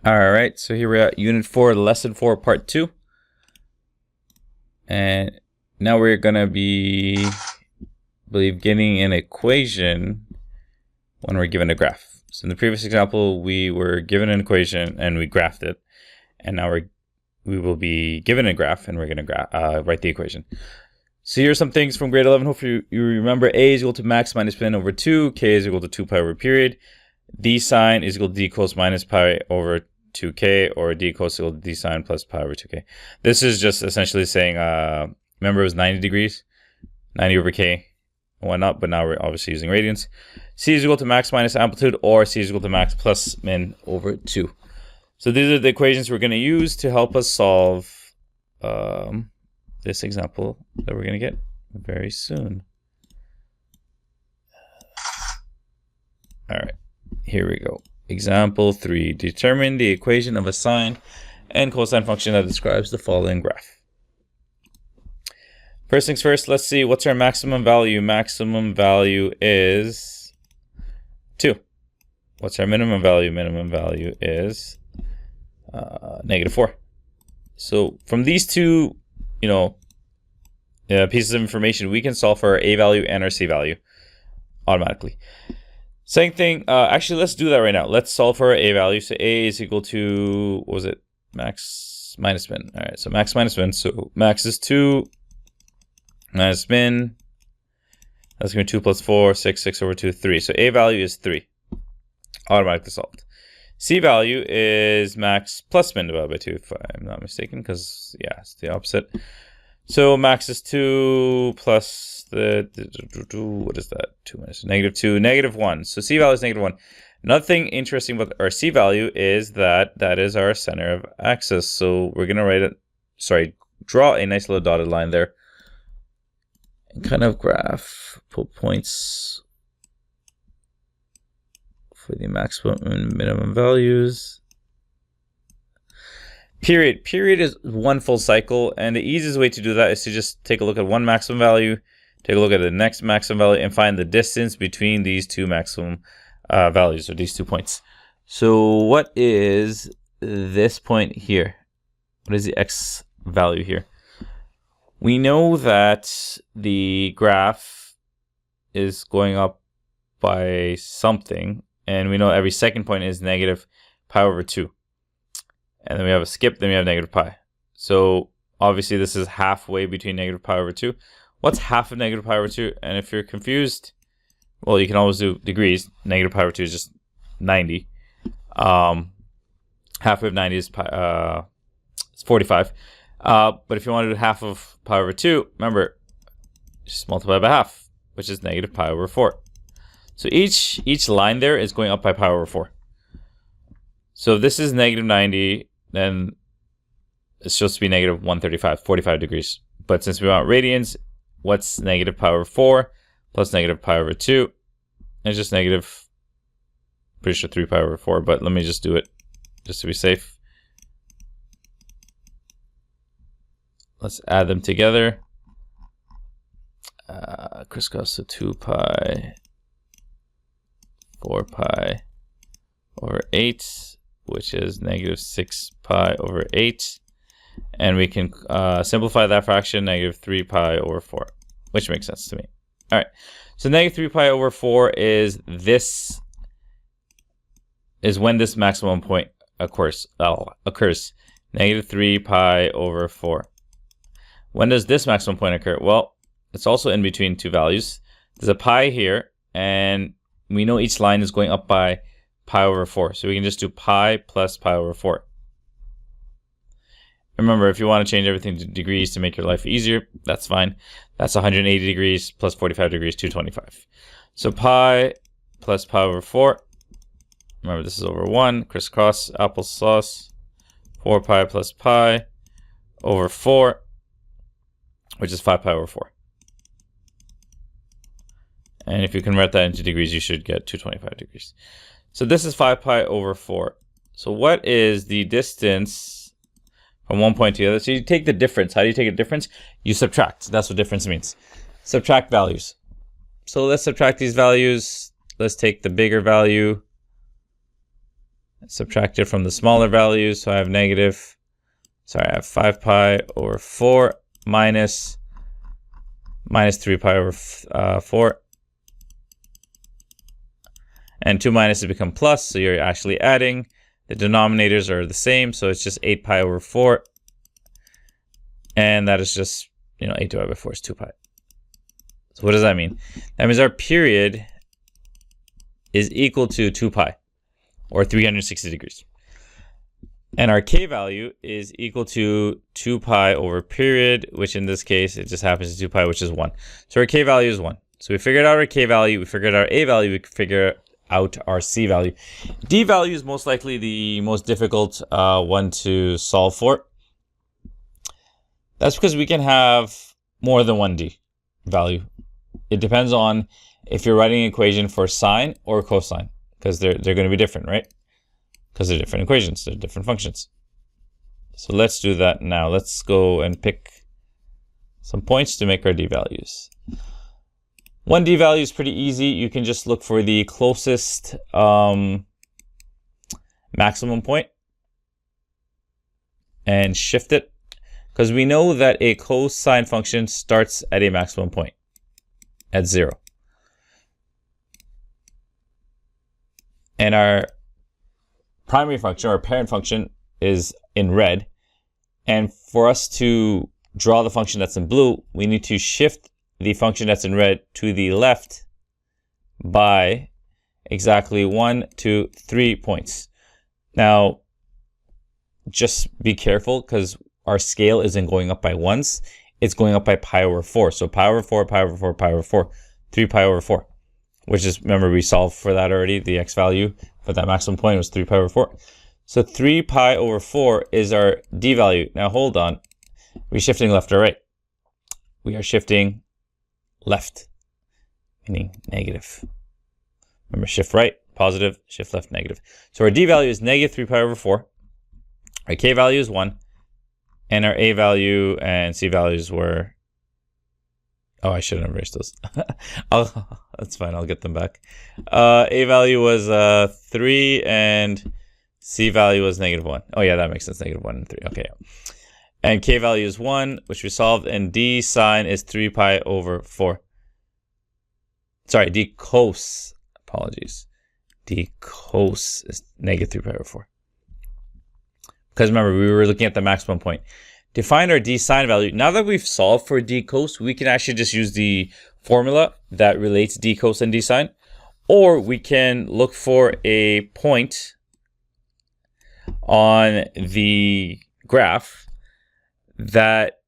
All right, so here we're at Unit 4, Lesson 4, Part 2. And now we're going to be, getting an equation when we're given a graph. So in the previous example, we were given an equation and we graphed it. And now we will be given a graph and we're going to write the equation. So here's some things from grade 11. Hopefully you remember A is equal to max minus min over 2. K is equal to 2 pi over period. D sine is equal to D cos minus pi over 2k, or D cos is equal to D sine plus pi over 2k. This is just essentially saying, remember it was 90 degrees, 90 over k, and whatnot, but now we're obviously using radians. C is equal to max minus amplitude, or C is equal to max plus min over 2. So these are the equations we're going to use to help us solve this example that we're going to get very soon. All right, here we go. Example 3. Determine the equation of a sine and cosine function that describes the following graph. First things first, let's see what's our maximum value. Maximum value is 2. What's our minimum value? Minimum value is -4. So from these two, pieces of information, we can solve for our A value and our C value automatically. Same thing, actually, let's do that right now. Let's solve for our A value. So A is equal to, what was it? Max minus min. All right, so max minus min. So max is 2 minus min. That's going to be 2 plus 4, 6, 6 over 2, 3. So A value is 3. Automatically solved. C value is max plus min divided by 2, if I'm not mistaken, because, yeah, it's the opposite. So max is 2 plus what is that? 2 minus -2, -1. So C value is -1. Another thing interesting about our C value is that is our center of axis. So we're going to draw a nice little dotted line there. And kind of graph, put points for the maximum and minimum values. Period. Period is one full cycle, and the easiest way to do that is to just take a look at one maximum value, take a look at the next maximum value, and find the distance between these two maximum values, or these 2 points. So what is this point here? What is the x value here? We know that the graph is going up by something, and we know every second point is negative pi over 2. And then we have a skip, then we have negative pi. So obviously this is halfway between negative pi over 2. What's half of negative pi over 2? And if you're confused, well, you can always do degrees. Negative pi over 2 is just 90. Half of 90 is it's 45. But if you want to do half of pi over 2, remember, just multiply by half, which is negative pi over 4. So each line there is going up by pi over 4. So if this is negative 90, then it's supposed to be negative 135, 45 degrees. But since we want radians, what's negative pi over 4 plus negative pi over 2? It's just negative, pretty sure 3 pi over 4, but let me just do it just to be safe. Let's add them together. Crisscross, so 2 pi, 4 pi over 8, which is negative 6 pi over 8. And we can simplify that fraction, negative 3 pi over 4, which makes sense to me. All right, so negative 3 pi over 4 is when this maximum point occurs. Negative 3 pi over 4. When does this maximum point occur? Well, it's also in between two values. There's a pi here, and we know each line is going up by pi over 4. So we can just do pi plus pi over 4. Remember, if you want to change everything to degrees to make your life easier, that's fine. That's 180 degrees plus 45 degrees, 225. So pi plus pi over 4. Remember, this is over 1. Crisscross, applesauce. 4 pi plus pi over 4, which is 5 pi over 4. And if you convert that into degrees, you should get 225 degrees. So this is 5 pi over 4. So what is the distance from one point to the other? So you take the difference. How do you take a difference? You subtract. That's what difference means. Subtract values. So let's subtract these values. Let's take the bigger value subtract it from the smaller values. So I have I have 5 pi over 4 minus 3 pi over 4. And 2 minuses become plus, so you're actually adding. The denominators are the same, so it's just 8 pi over 4. And that is just, 8 divided by 4 is 2 pi. So what does that mean? That means our period is equal to 2 pi, or 360 degrees. And our k value is equal to 2 pi over period, which in this case, it just happens to 2 pi, which is 1. So our k value is 1. So we figured out our k value, we figured out our a value, we figured out our c value. D value is most likely the most difficult one to solve for. That's because we can have more than one d value. It depends on if you're writing an equation for sine or cosine, because they're going to be different, right? Because they're different equations, they're different functions. So let's do that now. Let's go and pick some points to make our d values. One d value is pretty easy. You can just look for the closest maximum point and shift it, because we know that a cosine function starts at a maximum point at 0. And our primary function, or parent function, is in red. And for us to draw the function that's in blue, we need to shift the function that's in red to the left by exactly 1, 2, 3 points. Now, just be careful, because our scale isn't going up by ones. It's going up by pi over 4. So pi over 4, pi over 4, pi over 4, 3 pi over 4. Which is, remember, we solved for that already, the x value, but that maximum point was 3 pi over 4. So 3 pi over 4 is our d value. Now hold on, we're shifting left or right? We are shifting left, meaning negative. Remember, shift right, positive, shift left, negative. So our d value is negative 3 pi over 4. Our k value is 1. And our a value and c values were... Oh, I shouldn't have erased those. That's fine, I'll get them back. A value was 3 and c value was -1. Oh yeah, that makes sense, -1 and 3. Okay. And k value is 1, which we solved, and d sine is 3 pi over 4. Sorry, d cos, apologies. D cos is -3 pi over 4. Because remember, we were looking at the maximum point. To find our d sine value, now that we've solved for d cos, we can actually just use the formula that relates d cos and d sine. Or we can look for a point on the graph that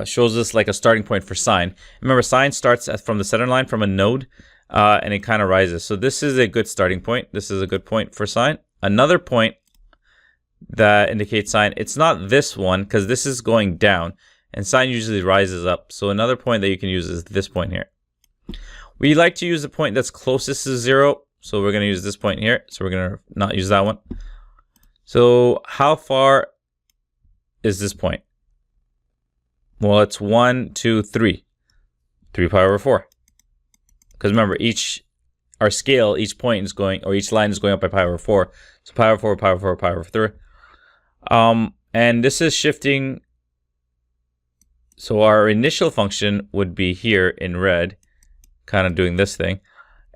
shows us like a starting point for sine. Remember, sine starts from the center line from a node, and it kind of rises. So this is a good starting point. This is a good point for sine. Another point that indicates sine, it's not this one, because this is going down, and sine usually rises up. So another point that you can use is this point here. We like to use the point that's closest to 0, so we're going to use this point here. So we're going to not use that one. So how far is this point? Well, it's 1, 2, 3. 3 pi over 4. Because remember, our scale, each point is going, or each line is going up by pi over 4. So pi over 4, pi over 4, pi over 3. And this is shifting. So our initial function would be here in red, kind of doing this thing.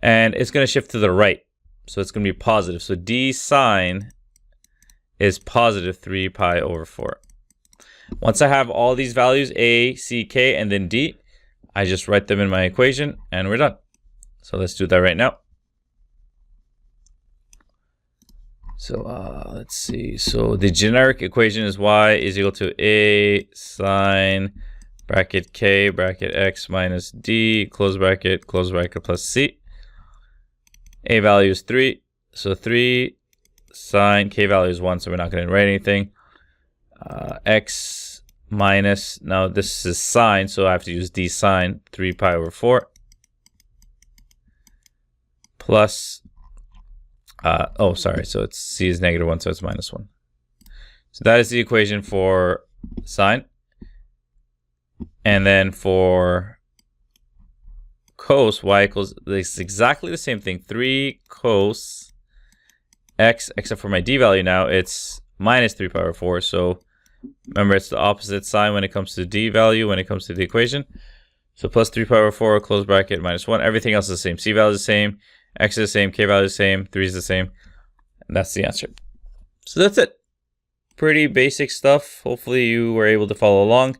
And it's going to shift to the right. So it's going to be positive. So d sine is positive 3 pi over 4. Once I have all these values, a, c, k, and then d, I just write them in my equation and we're done. So let's do that right now. So let's see. So the generic equation is y is equal to a sine bracket k bracket x minus d close bracket plus c. A value is 3. So 3 sine, k value is 1, so we're not going to write anything. X minus, now this is sine, so I have to use d sine 3 pi over 4. Plus, oh, sorry, so it's c is -1, so it's -1. So that is the equation for sine. And then for cos, y equals, it's exactly the same thing. 3 cos x, except for my d value now, it's minus 3 pi over 4. So remember, it's the opposite sign when it comes to d value, when it comes to the equation. So plus 3 pi over 4, close bracket, minus 1. Everything else is the same. C value is the same, x is the same, k value is the same, 3 is the same. And that's the answer. So that's it. Pretty basic stuff. Hopefully you were able to follow along.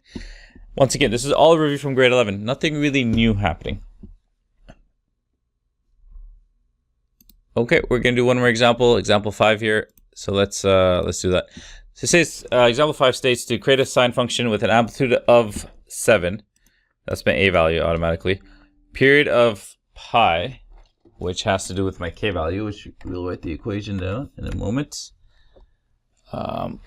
Once again, this is all a review from grade 11. Nothing really new happening. Okay, we're going to do one more example. Example 5 here. So let's do that. So it says, example 5 states to create a sine function with an amplitude of 7. That's my a value automatically. Period of pi, which has to do with my k value, which we'll write the equation down in a moment. But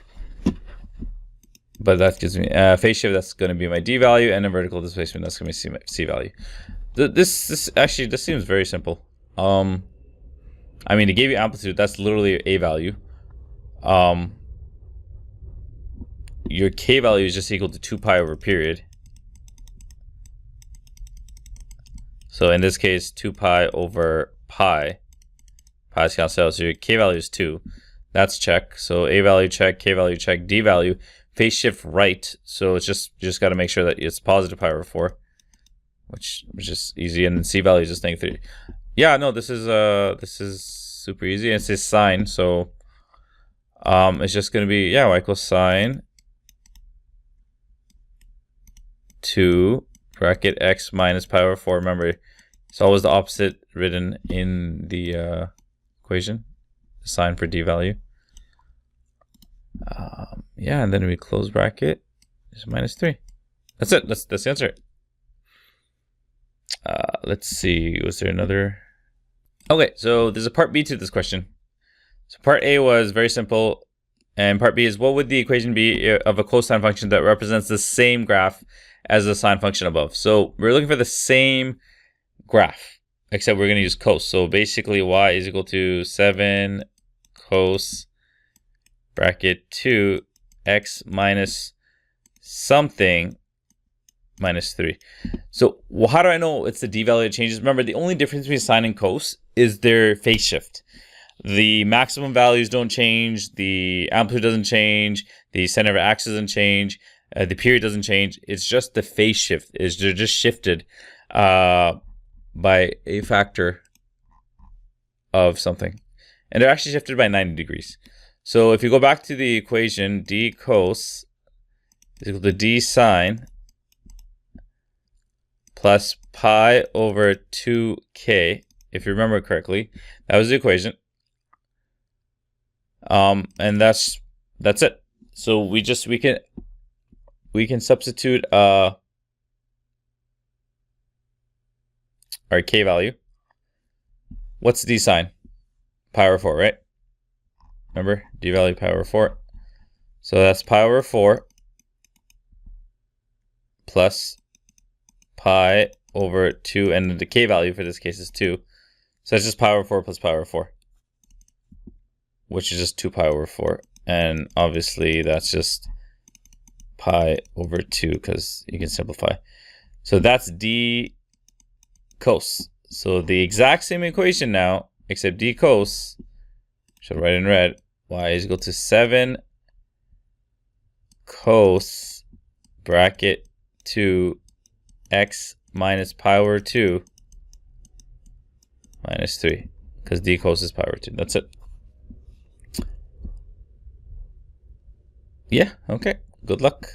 that gives me phase shift, that's going to be my d value, and a vertical displacement, that's going to be my c value. This seems very simple. I mean, it gave you amplitude, that's literally a value. Your k value is just equal to 2 pi over period. So in this case, 2 pi over pi. Pi is cancelled out, so your k value is 2. That's check. So a value check, k value check, d value. Phase shift right. So it's just, you just got to make sure that it's positive pi over 4. Which is easy. And then c value is just -3. Yeah, no, this is super easy. It says sine, so it's just gonna be, yeah, y equals sine 2 bracket x minus pi over 4. Remember, it's always the opposite written in the equation, the sign for d value. Yeah, and then we close bracket, it's -3. That's it, that's the answer. Let's see, was there another? Okay, so there's a part B to this question. So part A was very simple, and part B is, what would the equation be of a cosine function that represents the same graph as the sine function above? So we're looking for the same graph, except we're going to use cos. So basically y is equal to 7 cos bracket 2 x minus something minus 3. So how do I know it's the d value that changes? Remember, the only difference between sine and cos is their phase shift. The maximum values don't change, the amplitude doesn't change, the center of axis doesn't change, the period doesn't change. It's just the phase shift. They're just shifted by a factor of something. And they're actually shifted by 90 degrees. So if you go back to the equation, d cos is equal to d sine plus pi over 2k, if you remember correctly. That was the equation. And that's it. So we can substitute our k value. What's d sine? Pi over 4, right? Remember, d value pi over 4. So that's pi over 4 plus pi over 2, and the k value for this case is 2. So that's just pi over 4 plus pi over 4, which is just 2 pi over 4. And obviously that's just pi over 2 because you can simplify. So that's d cos. So the exact same equation now, except d cos, should write in red, y is equal to 7 cos bracket 2 x minus pi over 2 minus 3, because d cos is pi over 2. That's it. Yeah, okay. Good luck.